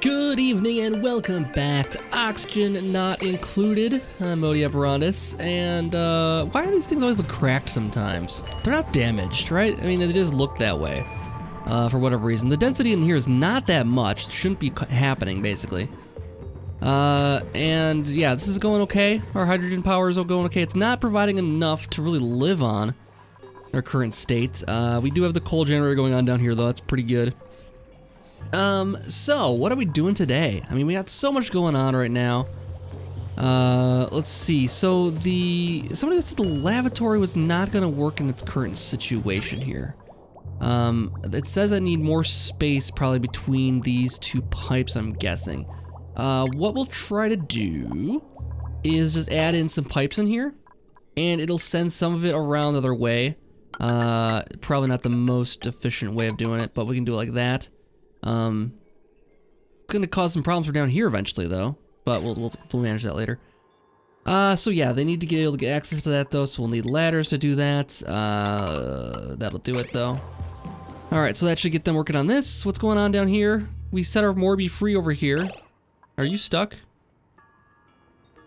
Good evening and welcome back to Oxygen Not Included. I'm Modi Operandus, and why do these things always look cracked sometimes? They're not damaged, right? I mean, they just look that way for whatever reason. The density in here is not that much. It shouldn't be happening, basically. And yeah, this is going okay. Our hydrogen power is going okay. It's not providing enough to really live on in our current state. We do have the coal generator going on down here, though. That's pretty good. So what are we doing today? I mean, we got so much going on right now. Let's see. So somebody said the lavatory was not gonna work in its current situation here. It says I need more space probably between these two pipes, I'm guessing. What we'll try to do is just add in some pipes in here, and it'll send some of it around the other way. Probably not the most efficient way of doing it, but we can do it like that. It's gonna cause some problems for down here eventually, though, but we'll manage that later. So yeah, they need to be able to get access to that, though, so we'll need ladders to do that. That'll do it, though. All right, so that should get them working on this. What's going on down here? We set our Morby free over here. Are you stuck?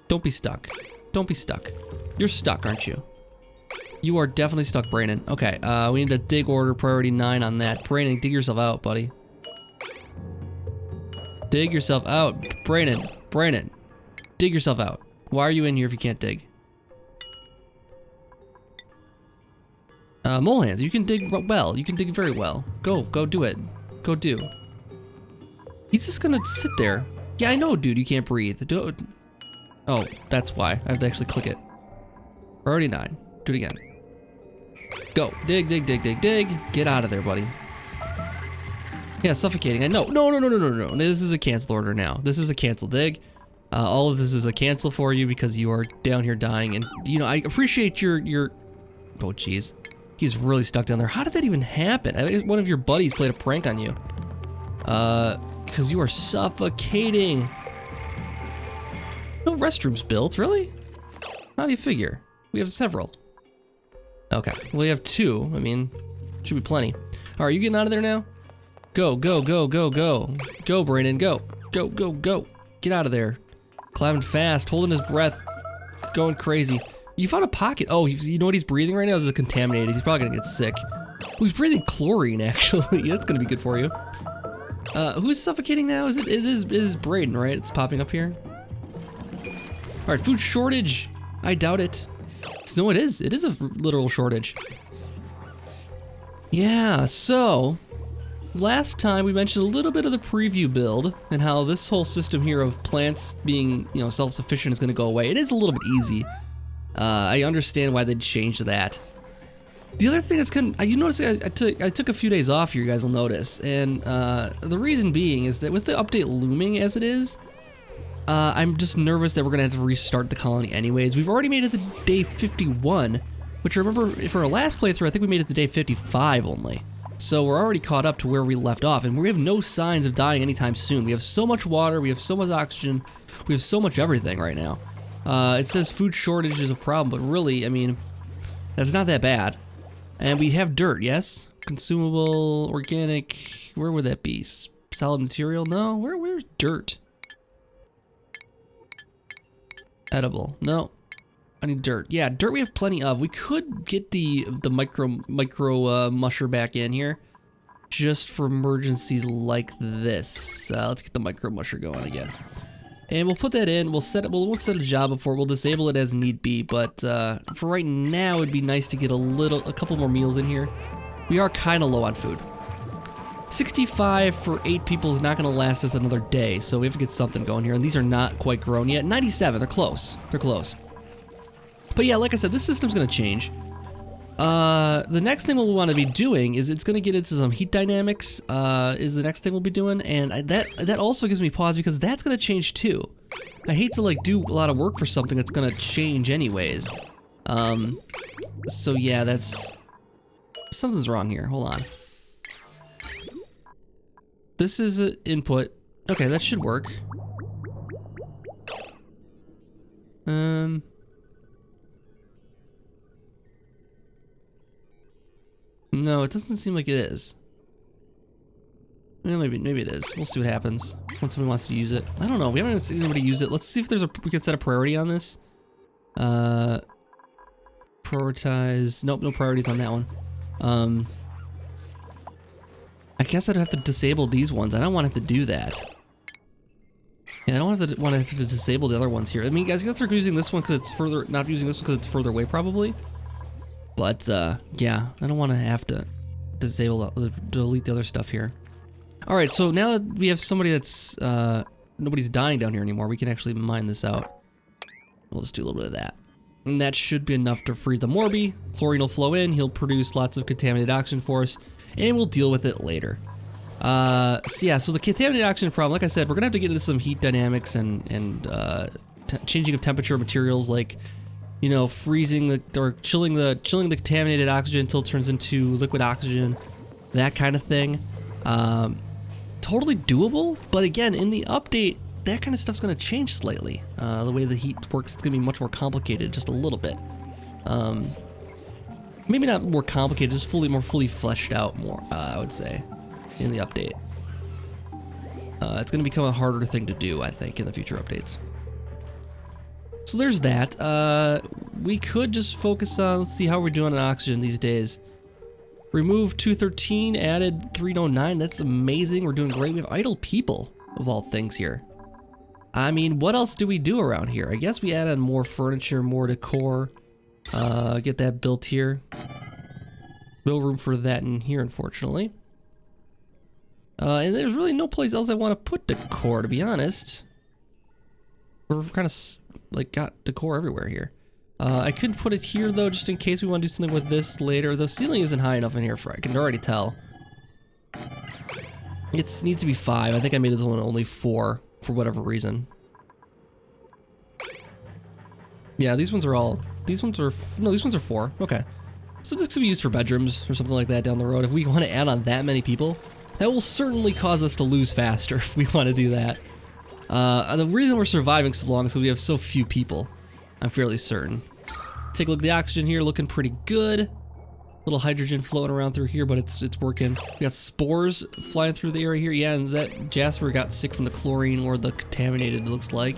Don't be stuck. Don't be stuck. You're stuck, aren't you? You are definitely stuck, Brandon. Okay, we need to dig order priority 9 on that. Brandon, dig yourself out, buddy. Dig yourself out. Brandon, dig yourself out. Why are you in here if you can't dig? Mole hands, you can dig well. You can dig very well. Go do it. Go do. He's just gonna sit there. Yeah, I know, dude, you can't breathe. Oh, that's why. I have to actually click it. Priority 9. Do it again. Go. Dig. Get out of there, buddy. Yeah, suffocating. I know. No. This is a cancel order now. This is a cancel dig. All of this is a cancel for you because you are down here dying. And, you know, I appreciate your... Oh, jeez. He's really stuck down there. How did that even happen? I think one of your buddies played a prank on you. Because you are suffocating. No restrooms built, really? How do you figure? We have several. Okay, well, we have 2. I mean, should be plenty. All right, you getting out of there now? Go. Go, Brandon, go. Go. Get out of there. Climbing fast, holding his breath, going crazy. You found a pocket. Oh, you know what he's breathing right now? This is contaminated. He's probably gonna get sick. Oh, he's breathing chlorine, actually. That's gonna be good for you. Who's suffocating now? It is Braden, right? It's popping up here. All right, food shortage. I doubt it. No, it is. It is a literal shortage. Yeah, so last time we mentioned a little bit of the preview build and how this whole system here of plants being, you know, self-sufficient is going to go away. It is a little bit easy. I understand why they'd change that. The other thing that's you notice I took a few days off here, you guys will notice, and the reason being is that with the update looming as it is, I'm just nervous that we're gonna have to restart the colony anyways. We've already made it to day 51, which I remember for our last playthrough, I think we made it to day 55 only. So we're already caught up to where we left off, and we have no signs of dying anytime soon. We have so much water, we have so much oxygen, we have so much everything right now. It says food shortage is a problem, but really, I mean, that's not that bad. And we have dirt, yes? Consumable, organic, where would that be? Solid material? No, where's dirt? Edible, no. I need dirt. Yeah, dirt we have plenty of. We could get the micro musher back in here, just for emergencies like this. Let's get the micro musher going again, and we'll put that in. We'll set a job up for it. We'll disable it as need be, but for right now, it'd be nice to get a couple more meals in here. We are kind of low on food. 65 for 8 people is not going to last us another day, so we have to get something going here. And these are not quite grown yet. 97, they're close. They're close. But yeah, like I said, this system's gonna change. The next thing we'll want to be doing is it's gonna get into some heat dynamics, is the next thing we'll be doing, and that also gives me pause because that's gonna change too. I hate to like do a lot of work for something that's gonna change anyways. So yeah, something's wrong here, hold on. This is an input. Okay, that should work. No, it doesn't seem like it is. Yeah, maybe it is. We'll see what happens when somebody wants to use it. I don't know. We haven't seen anybody use it. Let's see if we can set a priority on this. Prioritize. Nope, no priorities on that one. I guess I'd have to disable these ones. I don't want to have to do that. Yeah, I don't want to have to disable the other ones here. I mean, guys, I guess they're using this one because it's further, not using this one because it's further away, probably. But yeah, I don't want to have to delete the other stuff here. All right, so now that we have somebody that's nobody's dying down here anymore, we can actually mine this out. We'll just do a little bit of that. And that should be enough to free the Morby. Chlorine will flow in, he'll produce lots of contaminated oxygen for us, and we'll deal with it later. So yeah, so the contaminated oxygen problem, like I said, we're gonna have to get into some heat dynamics and changing of temperature of materials, like, you know, freezing or chilling the contaminated oxygen until it turns into liquid oxygen, that kind of thing. Totally doable, but again, in the update, that kind of stuff's gonna change slightly. The way the heat works, it's gonna be much more complicated, just a little bit. Maybe not more complicated, just more fully fleshed out more, I would say, in the update. It's gonna become a harder thing to do, I think, in the future updates. So there's that. We could just focus on, let's see how we're doing on oxygen these days. Remove 213, added 309, that's amazing, we're doing great. We have idle people, of all things here. I mean, what else do we do around here? I guess we add on more furniture, more decor, get that built here. No room for that in here, unfortunately. And there's really no place else I want to put decor, to be honest. We're kind of like got decor everywhere here. I could put it here though, just in case we want to do something with this later. The ceiling isn't high enough in here for, I can already tell. It needs to be 5. I think I made this one only 4 for whatever reason. Yeah, these ones are 4. Okay. So this could be used for bedrooms or something like that down the road. If we want to add on that many people, that will certainly cause us to lose faster if we want to do that. The reason we're surviving so long is because we have so few people. I'm fairly certain. Take a look at the oxygen here, looking pretty good. Little hydrogen floating around through here, but it's working. We got spores flying through the area here. Yeah, and that Jasper got sick from the chlorine or the contaminated, it looks like.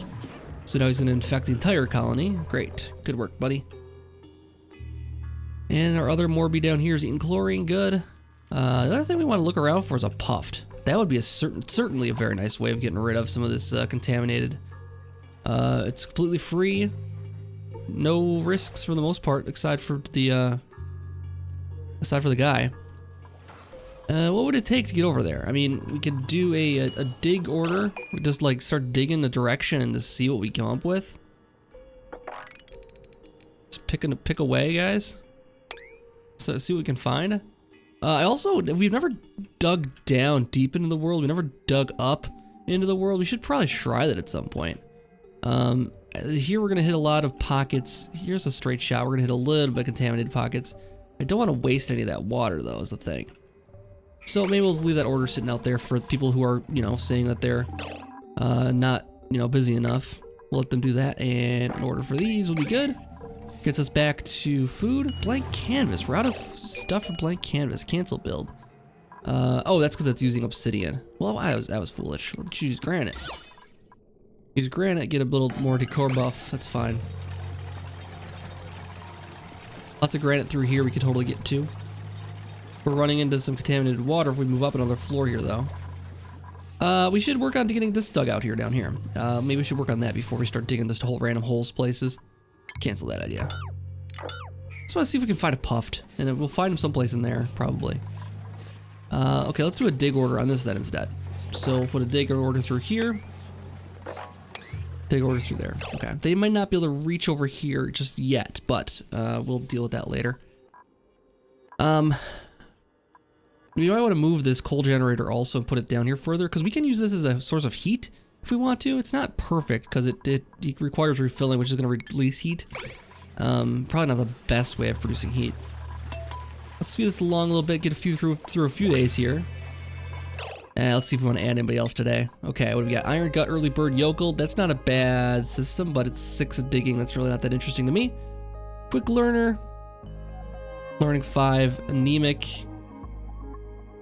So now he's gonna infect the entire colony. Great, good work, buddy. And our other Morby down here is eating chlorine, good. The other thing we want to look around for is a puffed. That would be certainly a very nice way of getting rid of some of this contaminated. It's completely free. No risks for the most part, aside for the guy. What would it take to get over there? I mean, we could do a dig order. We just like start digging the direction and just see what we come up with. Just pick away, guys. So see what we can find. We've never dug down deep into the world. We never dug up into the world. We should probably try that at some point. Here we're gonna hit a lot of pockets. Here's a straight shot. We're gonna hit a little bit of contaminated pockets. I don't want to waste any of that water though, is the thing. So maybe we'll leave that order sitting out there for people who are, you know, saying that they're not, you know, busy enough. We'll let them do that, and an order for these will be good. Gets us back to food. Blank canvas. We're out of stuff for blank canvas. Cancel build. Oh, that's because it's using obsidian. Well, that was foolish. Let's use granite. Use granite, get a little more decor buff. That's fine. Lots of granite through here we could totally get to. We're running into some contaminated water if we move up another floor here, though. We should work on getting this dug out here down here. Maybe we should work on that before we start digging this whole random holes places. Cancel that idea. Just want to see if we can find a puffed, and then we'll find him someplace in there, probably. Okay, let's do a dig order on this then instead. So we'll put a dig order through here. Dig order through there. Okay, they might not be able to reach over here just yet, but we'll deal with that later. We might want to move this coal generator also and put it down here further, because we can use this as a source of heat if we want to. It's not perfect because it requires refilling, which is going to release heat. Probably not the best way of producing heat. Let's speed this along a little bit, get through a few days here. Let's see if we want to add anybody else today. Okay, what do we got? Iron Gut, Early Bird, Yokel. That's not a bad system, but it's 6 of digging. That's really not that interesting to me. Quick Learner. Learning 5. Anemic.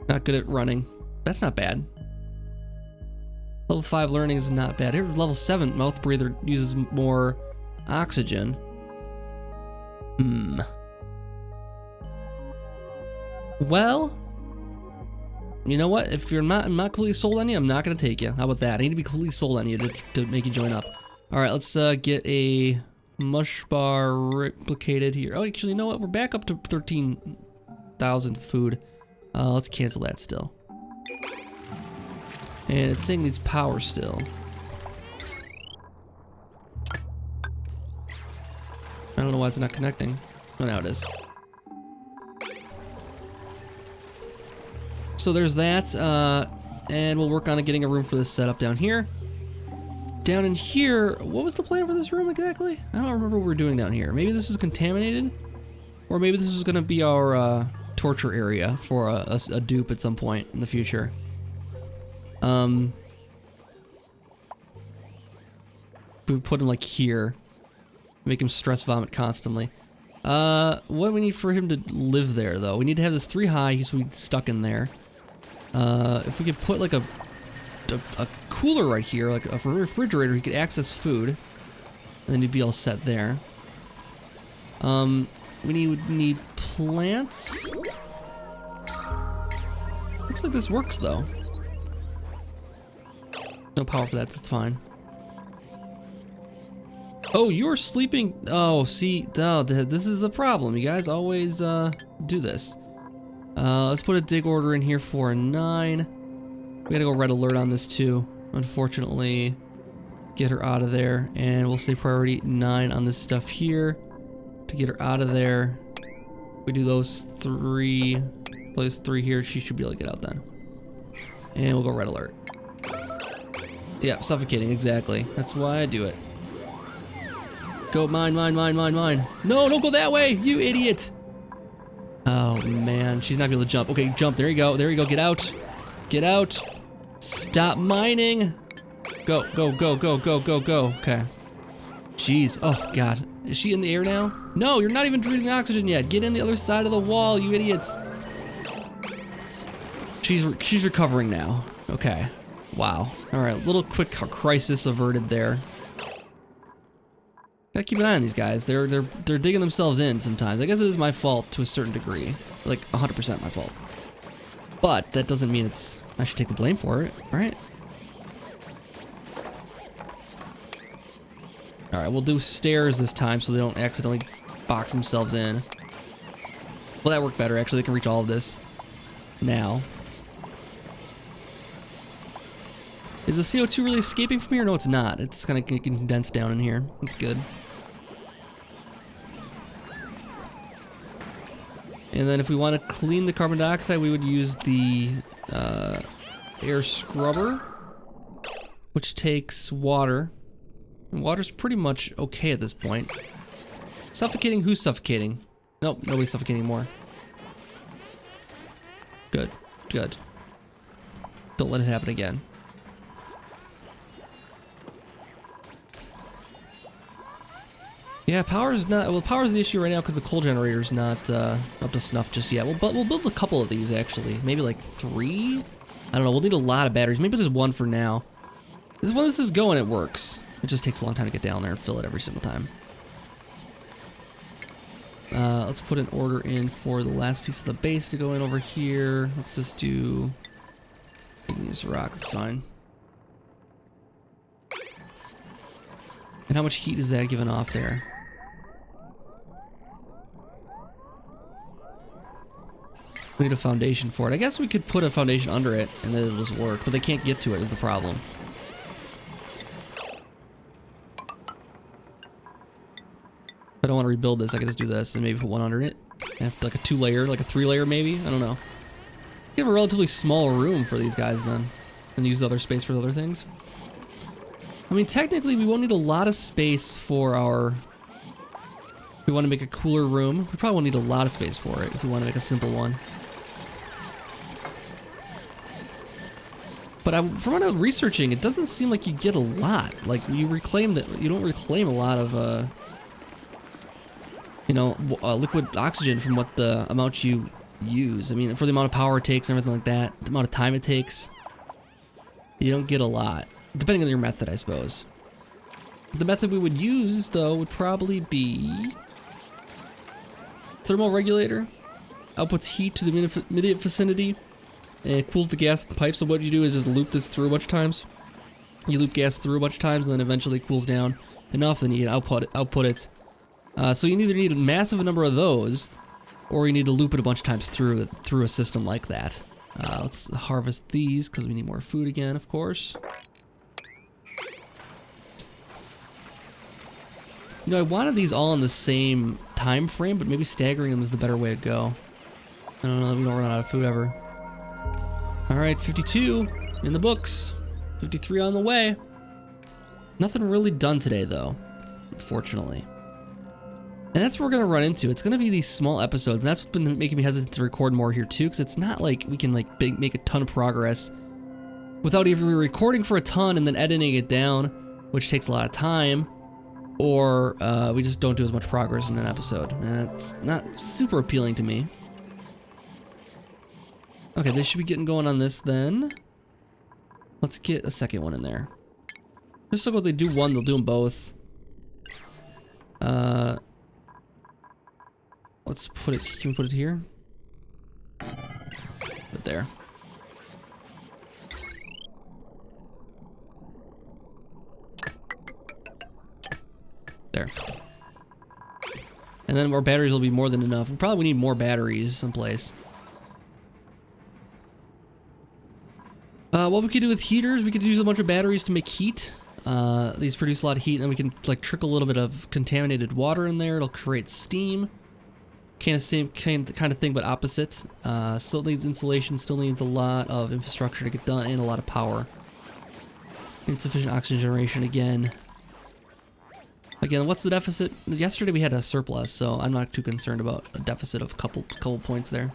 Not good at running. That's not bad. Level 5 learning is not bad. Here, level 7 mouth breather uses more oxygen. Well, you know what? If I'm not completely sold on you, I'm not gonna take you. How about that? I need to be completely sold on you to make you join up. All right, let's get a mush bar replicated here. Oh, actually, you know what? We're back up to 13,000 food. Let's cancel that still. And it's saying it needs power still. I don't know why it's not connecting. Oh, now it is. So there's that, and we'll work on getting a room for this setup down here. Down in here, what was the plan for this room exactly? I don't remember what we were doing down here. Maybe this is contaminated? Or maybe this is gonna be our torture area for a dupe at some point in the future. We put him like here. Make him stress vomit constantly. What do we need for him to live there though? We need to have this 3 high, so he's stuck in there. If we could put like a cooler right here, like a refrigerator, he could access food. And then he'd be all set there. We need plants. Looks like this works though. No power for that, that's fine. Oh, you're sleeping. Oh, see, oh, this is a problem. You guys always do this. Let's put a dig order in here for a 9. We gotta go red alert on this too. Unfortunately, get her out of there. And we'll say priority 9 on this stuff here to get her out of there. We do those 3 here. She should be able to get out then. And we'll go red alert. Yeah, suffocating, exactly. That's why I do it. Go, mine. No, don't go that way, you idiot. Oh man, she's not gonna be able to jump. Okay, jump, there you go, get out. Get out. Stop mining. Go. Okay. Jeez, oh God. Is she in the air now? No, you're not even breathing oxygen yet. Get in the other side of the wall, you idiot. She's recovering now. Okay, wow. All right, little quick crisis averted there. Gotta keep an eye on these guys. They're digging themselves in sometimes. I guess it is my fault to a certain degree, like 100% my fault. But that doesn't mean I should take the blame for it, right? All right, we'll do stairs this time so they don't accidentally box themselves in. Well, that worked better actually. They can reach all of this now. Is the CO2 really escaping from here? No, it's not. It's kind of getting condensed down in here. That's good. And then if we want to clean the carbon dioxide, we would use the air scrubber, which takes water. And water's pretty much okay at this point. Suffocating? Who's suffocating? Nope, nobody's suffocating more. Good. Don't let it happen again. Yeah, power's not. Well, power's the issue right now because the coal generator's not up to snuff just yet. We'll build a couple of these actually, maybe like 3. I don't know. We'll need a lot of batteries. Maybe just 1 for now. When this is going, it works. It just takes a long time to get down there and fill it every single time. Let's put an order in for the last piece of the base to go in over here. Let's just do igneous rock. That's fine. And how much heat is that giving off there? We need a foundation for it. I guess we could put a foundation under it and then it'll just work, but they can't get to it is the problem. If I don't want to rebuild this, I can just do this and maybe put 1 under it. And have like a 2-layer, like a 3-layer maybe? I don't know. You have a relatively small room for these guys then, and use the other space for other things. I mean, technically, we won't need a lot of space for our... If we want to make a cooler room, we probably won't need a lot of space for it if we want to make a simple one. But from what I'm researching, it doesn't seem like you get a lot. Like, you don't reclaim a lot of, liquid oxygen from what the amount you use. I mean, for the amount of power it takes and everything like that, the amount of time it takes. You don't get a lot, depending on your method, I suppose. The method we would use, though, would probably be thermal regulator. Outputs heat to the immediate vicinity, and it cools the gas in the pipe. So what you do is just loop this through a bunch of times. You loop gas through a bunch of times, and then eventually it cools down enough, then you can output it. So you either need a massive number of those, or you need to loop it a bunch of times through a system like that. Let's harvest these, because we need more food again, of course. You know, I wanted these all in the same time frame, but maybe staggering them is the better way to go. I don't know, we don't run out of food ever. Alright, 52 in the books. 53 on the way. Nothing really done today, though, unfortunately. And that's what we're gonna run into. It's gonna be these small episodes, and that's what's been making me hesitant to record more here too, because it's not like we can like make a ton of progress without either recording for a ton and then editing it down, which takes a lot of time, or we just don't do as much progress in an episode. And that's not super appealing to me. Okay, they should be getting going on this then. Let's get a second one in there. Just so what they do one, they'll do them both. Let's put it, can we put it here? Put it there. There. And then our batteries will be more than enough. We probably need more batteries someplace. What we could do with heaters, we could use a bunch of batteries to make heat. These produce a lot of heat, and then we can like trickle a little bit of contaminated water in there. It'll create steam. Kind of thing, but opposite. Still needs insulation, still needs a lot of infrastructure to get done, and a lot of power. Insufficient oxygen generation again. Again, what's the deficit? Yesterday we had a surplus, so I'm not too concerned about a deficit of a couple points there.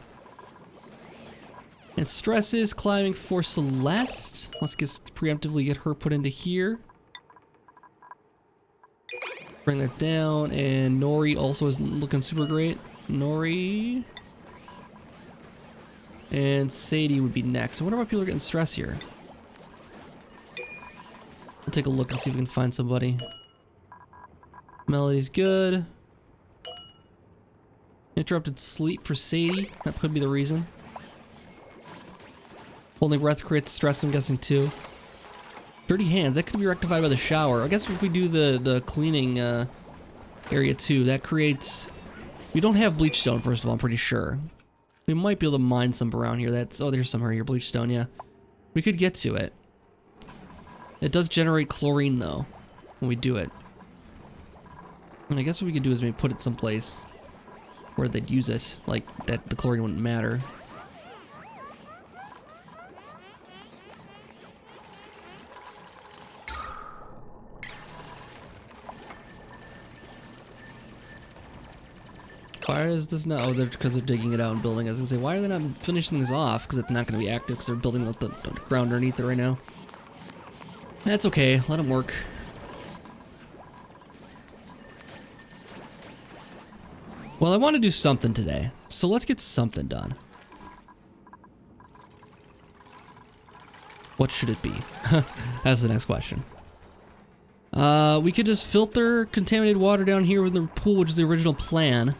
And stress is climbing for Celeste. Let's preemptively get her put into here. Bring that down, and Nori also isn't looking super great. Nori and Sadie would be next. I wonder why people are getting stress here. We'll take a look and see if we can find somebody. Melody's good. Interrupted sleep for Sadie. That could be the reason. Holding breath creates stress, I'm guessing, too. Dirty hands, that could be rectified by the shower. I guess if we do the cleaning area too, that creates... We don't have bleach stone, first of all, I'm pretty sure. We might be able to mine some around here. Oh, there's some right here, bleach stone, yeah. We could get to it. It does generate chlorine, though, when we do it. And I guess what we could do is maybe put it someplace where they'd use it, like that the chlorine wouldn't matter. Why is this not? Oh, because they're digging it out and building it. I was gonna say, why are they not finishing this off? Because it's not gonna be active because they're building up the ground underneath it right now. That's okay, let them work. Well, I want to do something today, so let's get something done. What should it be? That's the next question. We could just filter contaminated water down here with the pool, which is the original plan.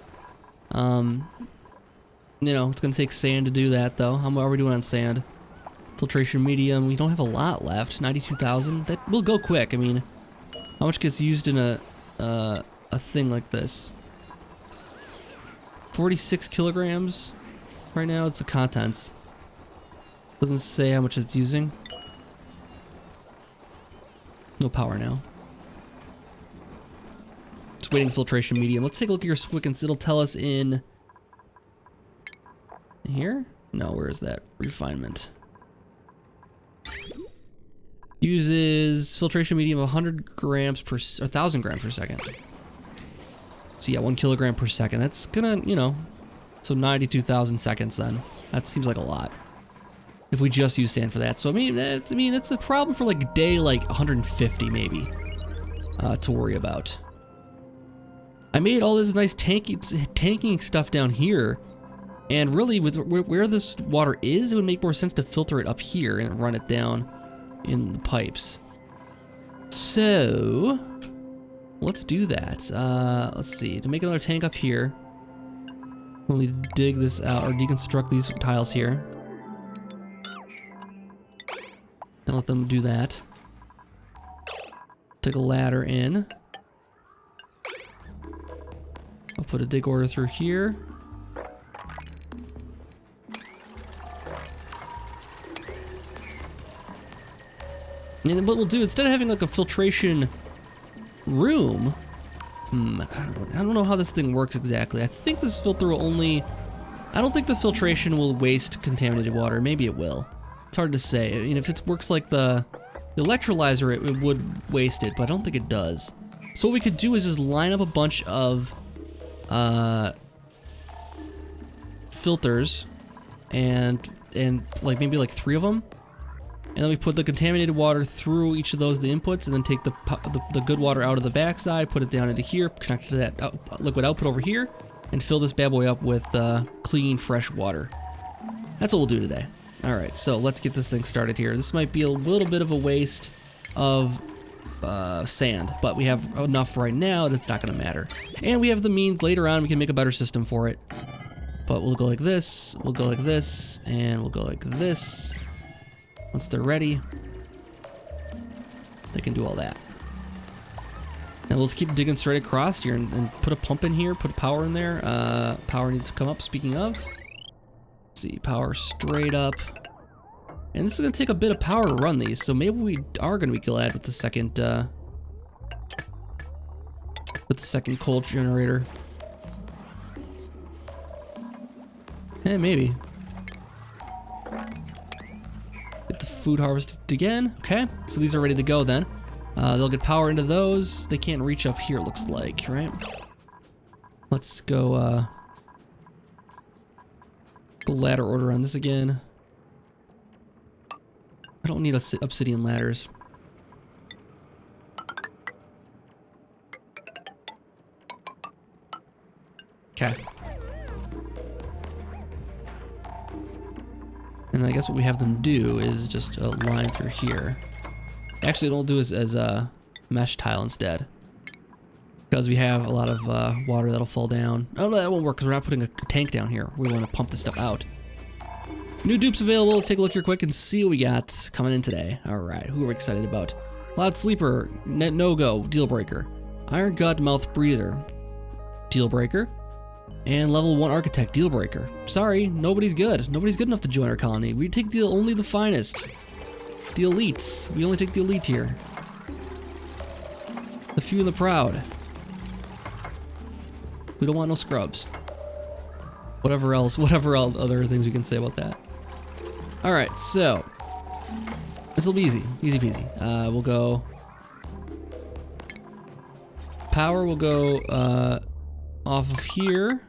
You know, it's gonna take sand to do that, though. How are we doing on sand? Filtration medium, we don't have a lot left. 92,000. That will go quick. I mean, how much gets used in a thing like this? 46 kilograms. Right now, it's the contents. Doesn't say how much it's using. No power now. It's waiting filtration medium. Let's take a look at your Swickens. It'll tell us in here? No, where is that? Refinement. Uses filtration medium of 100 grams per, or 1,000 grams per second. So yeah, 1 kilogram per second. That's gonna, you know, so 92,000 seconds then. That seems like a lot. If we just use sand for that. So I mean, it's a problem for like day like 150 maybe to worry about. I made all this nice tanking stuff down here, and really with where this water is, it would make more sense to filter it up here and run it down. in the pipes. So let's do that. Let's see. To make another tank up here, we'll need to dig this out or deconstruct these tiles here and let them do that. Take a ladder in. I'll put a dig order through here. And then what we'll do, instead of having like a filtration room, I don't know how this thing works exactly. I think this filter will only, I don't think the filtration will waste contaminated water. Maybe it will. It's hard to say. I mean, if it works like the electrolyzer, it would waste it, but I don't think it does. So what we could do is just line up a bunch of filters and like maybe like 3 of them. And then we put the contaminated water through each of those, the inputs, and then take the good water out of the backside, put it down into here, connect it to that liquid output over here, and fill this bad boy up with clean, fresh water. That's what we'll do today. All right, so let's get this thing started here. This might be a little bit of a waste of sand, but we have enough right now that it's not gonna matter. And we have the means later on, we can make a better system for it. But we'll go like this, we'll go like this, and we'll go like this. Once they're ready, they can do all that. And we'll just keep digging straight across here and put a pump in here, put power in there. Power needs to come up, speaking of. Let's see, power straight up. And this is gonna take a bit of power to run these, so maybe we are gonna be glad with the second coal generator. Eh, maybe. Get the food harvested again. Okay, so these are ready to go then. They'll get power into those. They can't reach up here, looks like, right? Let's go, go ladder order on this again. I don't need obsidian ladders. Okay. And I guess what we have them do is just a line through here. Actually, what we'll do is as a mesh tile instead. Because we have a lot of water that'll fall down. Oh no, that won't work because we're not putting a tank down here. We want to pump this stuff out. New dupes available. Let's take a look here quick and see what we got coming in today. All right, who are we excited about? Loud Sleeper, Net No-Go, Deal Breaker. Iron Gut Mouth Breather, Deal Breaker. And level 1 Architect, Deal Breaker. Sorry, nobody's good. Nobody's good enough to join our colony. We take only the finest. The elites. We only take the elite here. The few and the proud. We don't want no scrubs. Whatever other things we can say about that. All right, so this will be easy peasy. We'll go power. We'll go off of here,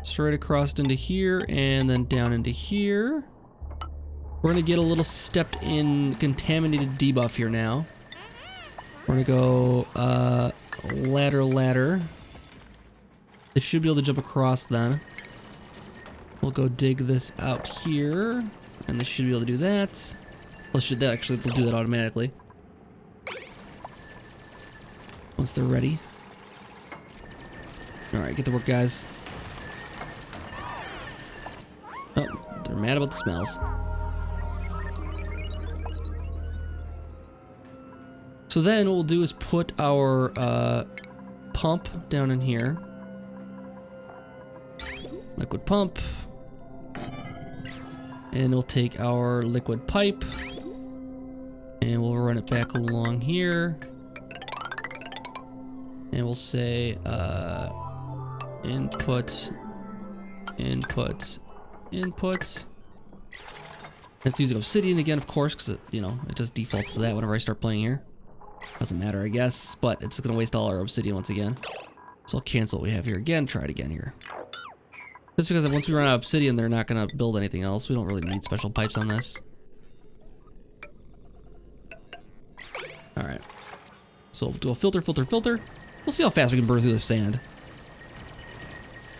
straight across into here, and then down into here. We're gonna get a little stepped in contaminated debuff here now. We're gonna go ladder. It should be able to jump across then. We'll go dig this out here, and they should be able to do that. Well, they'll do that automatically. Once they're ready. All right, get to work, guys. Oh, they're mad about the smells. So then what we'll do is put our pump down in here. Liquid pump. And we'll take our liquid pipe and we'll run it back along here. And we'll say input. It's using obsidian again, of course, because it just defaults to that whenever I start playing here. Doesn't matter, I guess, but it's gonna waste all our obsidian once again. So I'll cancel what we have here again, try it again here. Just because once we run out of obsidian, they're not gonna build anything else. We don't really need special pipes on this. All right. So we'll do a filter. We'll see how fast we can burn through the sand.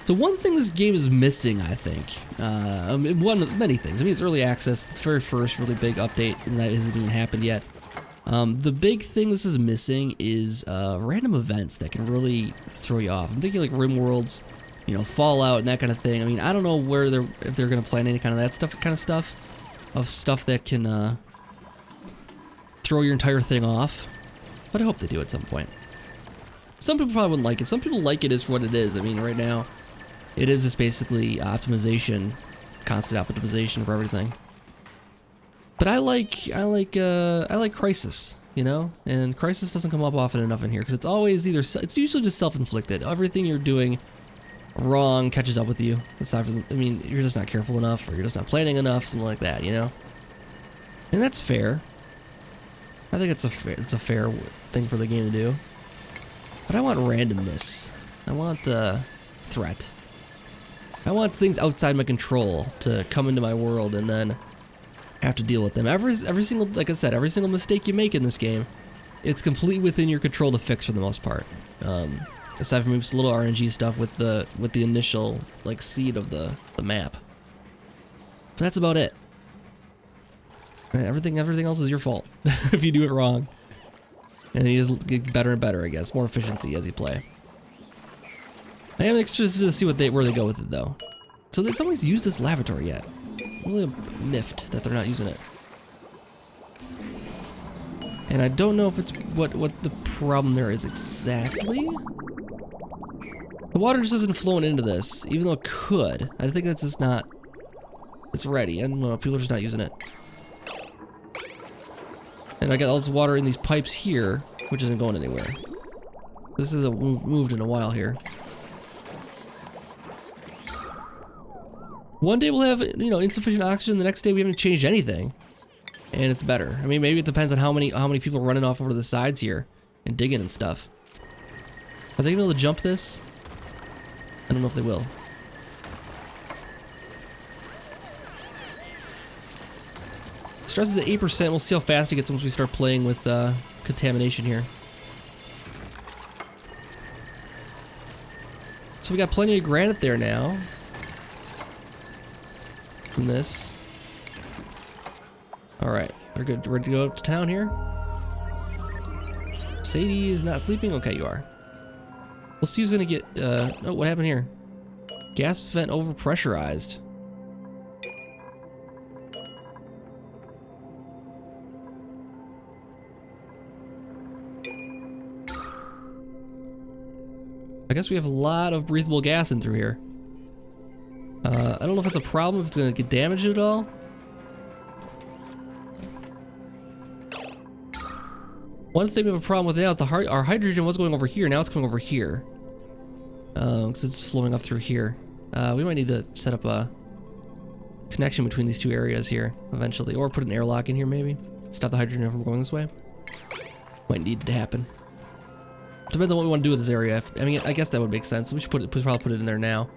So one thing this game is missing, I think, one of many things. I mean, it's early access. It's the very first really big update, and that hasn't even happened yet. The big thing this is missing is random events that can really throw you off. I'm thinking like Rim Worlds, you know, Fallout and that kind of thing. I mean, I don't know where if they're gonna plan any kind of that stuff that can throw your entire thing off. But I hope they do at some point. Some people probably wouldn't like it. Some people like it as what it is. I mean, right now, it is just basically optimization, constant optimization for everything. But I like Crisis, you know, and Crisis doesn't come up often enough in here because it's always it's usually just self-inflicted. Everything you're doing wrong catches up with you. Aside from, I mean, you're just not careful enough, or you're just not planning enough, something like that, you know. And that's fair. I think it's a fair thing for the game to do. But I want randomness. I want threat. I want things outside my control to come into my world and then have to deal with them. Every single, like I said, every single mistake you make in this game, it's completely within your control to fix for the most part. Aside from maybe some little RNG stuff with the initial like seed of the map. But that's about it. Everything else is your fault if you do it wrong. And you just get better and better, I guess. More efficiency as you play. I am interested to see where they go with it, though. So that somebody's used this lavatory yet. I'm really miffed that they're not using it. And I don't know if it's what the problem there is exactly. The water just isn't flowing into this, even though it could. I think that's just not. It's ready. I don't know. People are just not using it. And I got all this water in these pipes here, which isn't going anywhere. This isn't moved in a while here. One day we'll have, you know, insufficient oxygen. The next day we haven't changed anything, and it's better. I mean, maybe it depends on how many people are running off over the sides here and digging and stuff. Are they gonna be able to jump this? I don't know if they will. Stress is at 8%. We'll see how fast it gets once we start playing with contamination here. So we got plenty of granite there now. From this. Alright, we're good. Ready to go up to town here? Sadie is not sleeping? Okay, you are. We'll see who's gonna get, oh, what happened here? Gas vent overpressurized. I guess we have a lot of breathable gas in through here. I don't know if it's a problem, if it's gonna get damaged at all. One thing we have a problem with now is our hydrogen was going over here, now it's coming over here. Because it's flowing up through here. We might need to set up a connection between these two areas here eventually, or put an airlock in here maybe. Stop the hydrogen from going this way. Might need it to happen. Depends on what we want to do with this area. I mean, I guess that would make sense. We should probably put it in there now.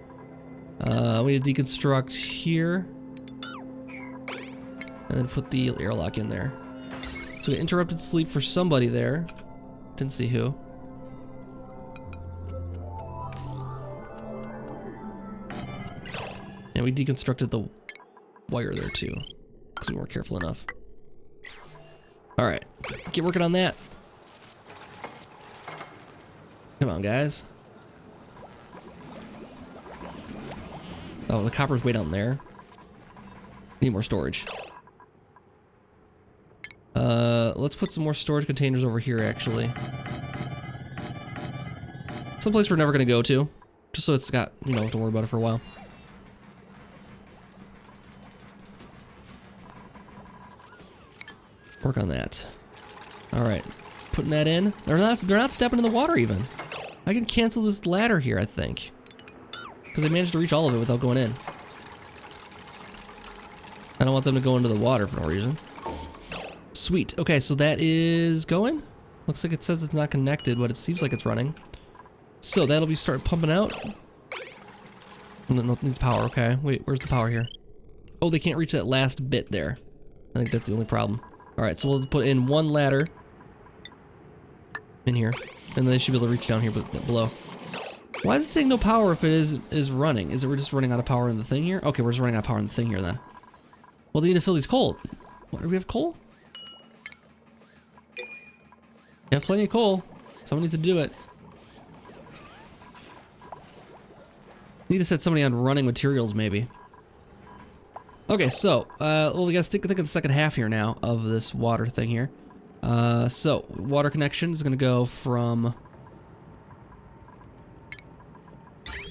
We need to deconstruct here. And then put the airlock in there. So we interrupted sleep for somebody there. Didn't see who. And we deconstructed the wire there too, because we weren't careful enough. Alright, get working on that. Come on, guys. Oh, the copper's way down there. Need more storage. Let's put some more storage containers over here, actually. Someplace we're never gonna go to. Just so it's got, you know, don't worry about it for a while. Work on that. Alright. Putting that in. They're not stepping in the water even. I can cancel this ladder here, I think. Because I managed to reach all of it without going in. I don't want them to go into the water for no reason. Sweet. Okay, so that is going. Looks like it says it's not connected, but it seems like it's running. So that'll be start pumping out. No, it needs power. Okay, wait, where's the power here? Oh, they can't reach that last bit there. I think that's the only problem. All right, so we'll put in one ladder in here, and then they should be able to reach down here below. Why is it saying no power if it is running? Is it we're just running out of power in the thing here? Okay, we're just running out of power in the thing here then. Well, they need to fill these coal. What, do we have coal? We have plenty of coal. Someone needs to do it. Need to set somebody on running materials, maybe. Okay, so, well, we gotta think of the second half here now of this water thing here. So, water connection is gonna go from...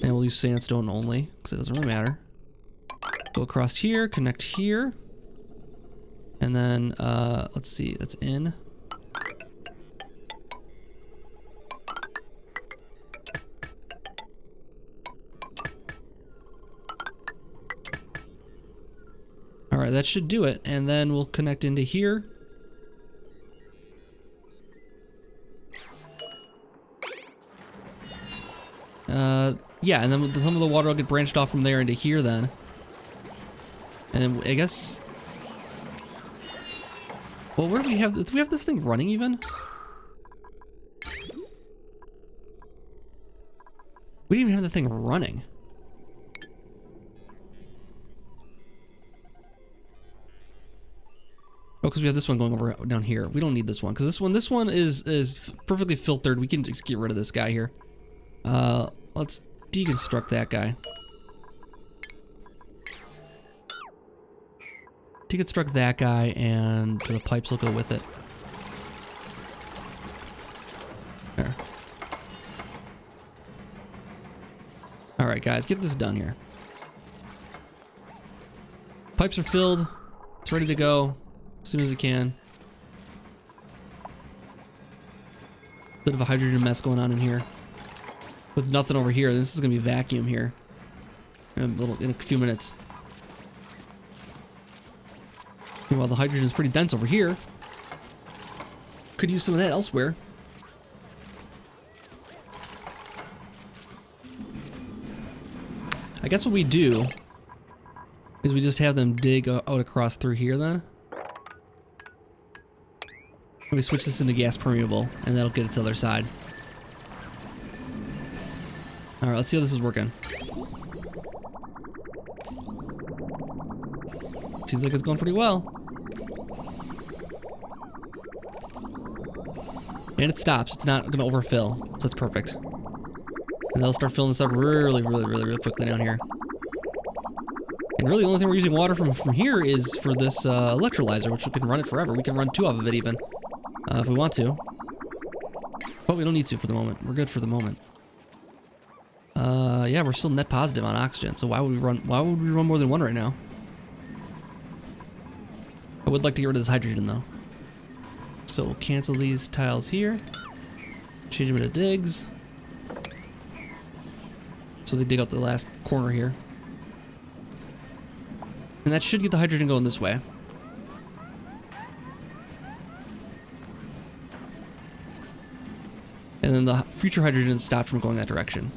And we'll use sandstone only, because it doesn't really matter. Go across here, connect here. And then, let's see, that's in. Alright, that should do it. And then we'll connect into here. Yeah, and then some of the water will get branched off from there into here then. And then I guess... Well, where do we have this thing running even? We didn't even have the thing running. Oh, because we have this one going over down here. We don't need this one, because this one is perfectly filtered. We can just get rid of this guy here. Let's deconstruct that guy. Deconstruct that guy, and the pipes will go with it. There. Alright, guys, get this done here. Pipes are filled. It's ready to go as soon as it can. Bit of a hydrogen mess going on in here. With nothing over here. This is gonna be vacuum here. In a few minutes. Meanwhile, the hydrogen is pretty dense over here. Could use some of that elsewhere. I guess what we do is we just have them dig out across through here then. And we switch this into gas permeable, and that'll get it to the other side. Alright, let's see how this is working. Seems like it's going pretty well. And it stops. It's not going to overfill, so that's perfect. And they'll start filling this up really quickly down here. And really the only thing we're using water from here is for this electrolyzer, which we can run it forever. We can run 2 off of it even, if we want to. But we don't need to for the moment. We're good for the moment. Yeah, we're still net positive on oxygen, so why would we run more than 1 right now? I would like to get rid of this hydrogen though. So we'll cancel these tiles here. Change them into digs. So they dig out the last corner here. And that should get the hydrogen going this way. And then the future hydrogen stopped from going that direction.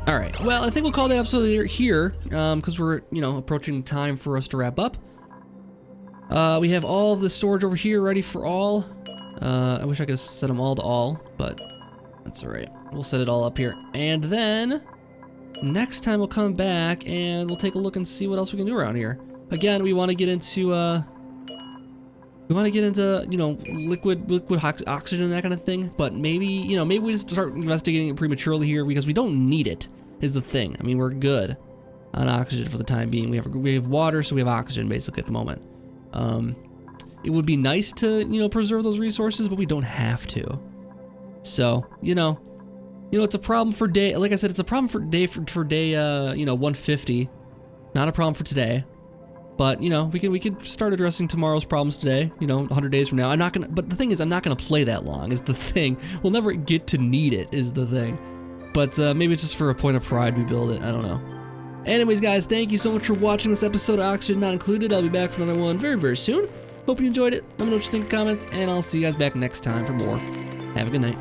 Alright, well, I think we'll call that episode here, because we're, approaching time for us to wrap up. We have all of the storage over here ready for all. I wish I could set them all to all, but that's alright. We'll set it all up here. And then, next time we'll come back and we'll take a look and see what else we can do around here. Again, we want to get into, liquid oxygen and that kind of thing, but maybe, maybe we just start investigating it prematurely here because we don't need it, is the thing. I mean, we're good on oxygen for the time being. We have water, so we have oxygen basically at the moment. It would be nice to, preserve those resources, but we don't have to. So, it's a problem for day, like I said, it's a problem for day, 150. Not a problem for today. But, we could start addressing tomorrow's problems today, 100 days from now. But the thing is, I'm not gonna play that long, is the thing. We'll never get to need it, is the thing. But maybe it's just for a point of pride we build it, I don't know. Anyways, guys, thank you so much for watching this episode of Oxygen Not Included. I'll be back for another one very, very soon. Hope you enjoyed it. Let me know what you think in the comments, and I'll see you guys back next time for more. Have a good night.